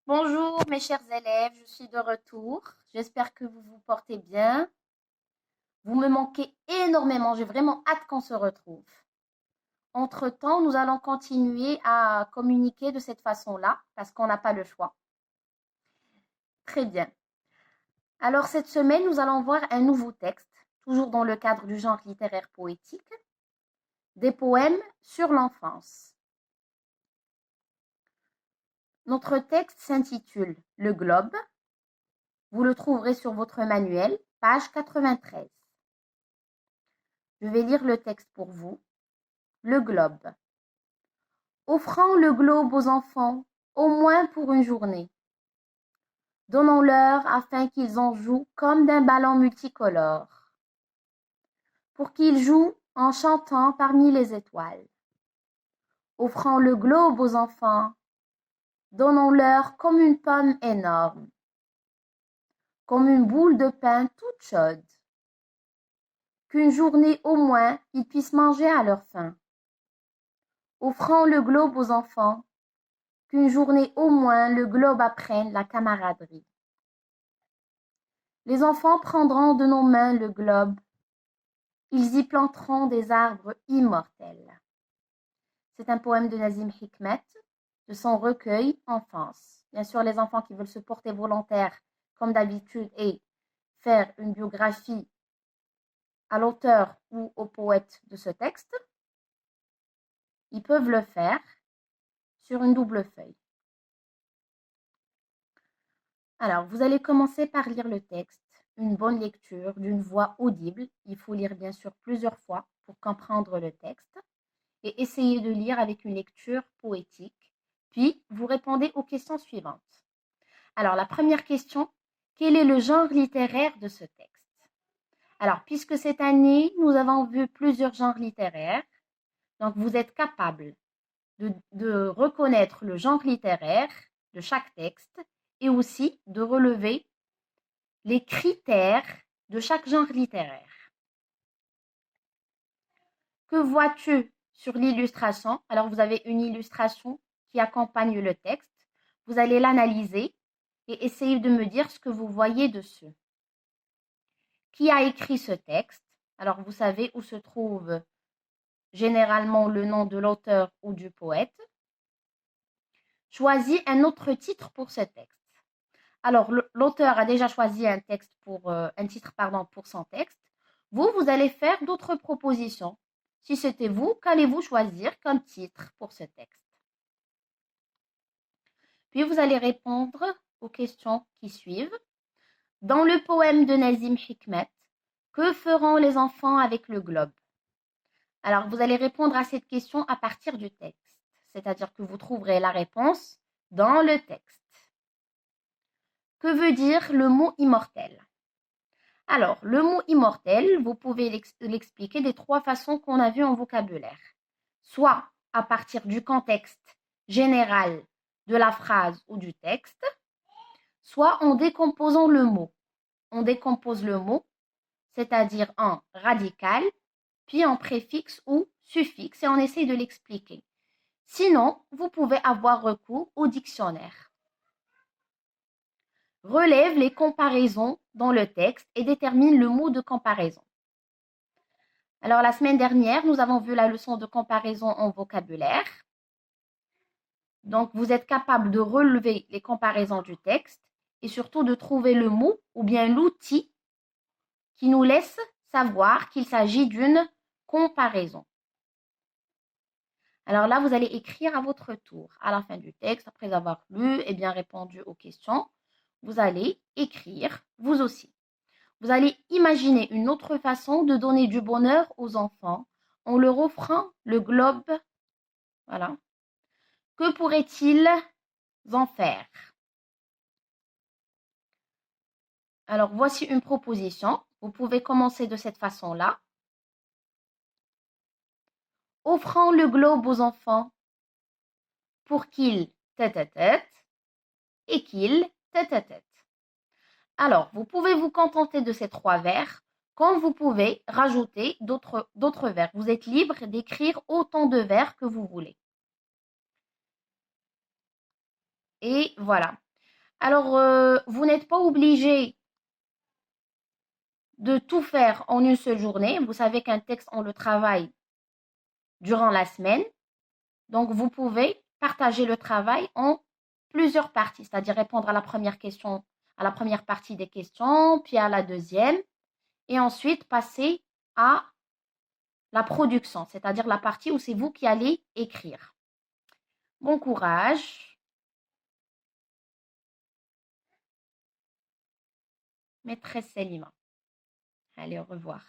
Bonjour mes chers élèves, je suis de retour. J'espère que vous vous portez bien. Vous me manquez énormément, j'ai vraiment hâte qu'on se retrouve. Entre-temps, nous allons continuer à communiquer de cette façon-là parce qu'on n'a pas le choix. Très bien. Alors cette semaine, nous allons voir un nouveau texte, toujours dans le cadre du genre littéraire poétique, des poèmes sur l'enfance. Notre texte s'intitule Le Globe. Vous le trouverez sur votre manuel, page 93. Je vais lire le texte pour vous. Le globe. Offrant le globe aux enfants, au moins pour une journée. Donnons-leur afin qu'ils en jouent comme d'un ballon multicolore. Pour qu'ils jouent en chantant parmi les étoiles. Offrant le globe aux enfants, donnons-leur comme une pomme énorme. Comme une boule de pain toute chaude. Qu'une journée au moins ils puissent manger à leur faim. Offrant le globe aux enfants, qu'une journée au moins le globe apprenne la camaraderie. Les enfants prendront de nos mains le globe, ils y planteront des arbres immortels. C'est un poème de Nazim Hikmet, de son recueil Enfance. Bien sûr, les enfants qui veulent se porter volontaires, comme d'habitude, et faire une biographie à l'auteur ou au poète de ce texte, ils peuvent le faire sur une double feuille. Alors, vous allez commencer par lire le texte, une bonne lecture d'une voix audible. Il faut lire bien sûr plusieurs fois pour comprendre le texte et essayer de lire avec une lecture poétique. Puis, vous répondez aux questions suivantes. Alors, la première question, quel est le genre littéraire de ce texte? Alors, puisque cette année, nous avons vu plusieurs genres littéraires, donc vous êtes capable de reconnaître le genre littéraire de chaque texte et aussi de relever les critères de chaque genre littéraire. Que vois-tu sur l'illustration? Alors, vous avez une illustration qui accompagne le texte. Vous allez l'analyser et essayer de me dire ce que vous voyez dessus. Qui a écrit ce texte? Alors, vous savez où se trouve généralement le nom de l'auteur ou du poète. Choisis un autre titre pour ce texte. Alors, l'auteur a déjà choisi un titre pour son texte. Vous allez faire d'autres propositions. Si c'était vous, qu'allez-vous choisir comme titre pour ce texte? Puis vous allez répondre aux questions qui suivent. Dans le poème de Nazim Hikmet, que feront les enfants avec le globe? Alors, vous allez répondre à cette question à partir du texte, c'est-à-dire que vous trouverez la réponse dans le texte. Que veut dire le mot immortel? Alors, le mot immortel, vous pouvez l'expliquer des trois façons qu'on a vues en vocabulaire. Soit à partir du contexte général de la phrase ou du texte, soit en décomposant le mot. On décompose le mot, c'est-à-dire en radical, puis en préfixe ou suffixe, et on essaye de l'expliquer. Sinon, vous pouvez avoir recours au dictionnaire. Relève les comparaisons dans le texte et détermine le mot de comparaison. Alors, la semaine dernière, nous avons vu la leçon de comparaison en vocabulaire. Donc, vous êtes capable de relever les comparaisons du texte et surtout de trouver le mot ou bien l'outil qui nous laisse savoir qu'il s'agit d'une comparaison. Alors là, vous allez écrire à votre tour. À la fin du texte, après avoir lu et bien répondu aux questions, vous allez écrire, vous aussi. Vous allez imaginer une autre façon de donner du bonheur aux enfants en leur offrant le globe. Voilà. Que pourraient-ils en faire? Alors, voici une proposition. Vous pouvez commencer de cette façon-là. Offrant le globe aux enfants pour qu'ils tête-à-tête et qu'ils tête-à-tête. Alors, vous pouvez vous contenter de ces trois vers, comme vous pouvez rajouter d'autres vers. Vous êtes libre d'écrire autant de vers que vous voulez. Et voilà. Alors, vous n'êtes pas obligé de tout faire en une seule journée. Vous savez qu'un texte, on le travaille durant la semaine. Donc, vous pouvez partager le travail en plusieurs parties, c'est-à-dire répondre à la première question, à la première partie des questions, puis à la deuxième, et ensuite passer à la production, c'est-à-dire la partie où c'est vous qui allez écrire. Bon courage. Maîtresse Selima. Allez, au revoir.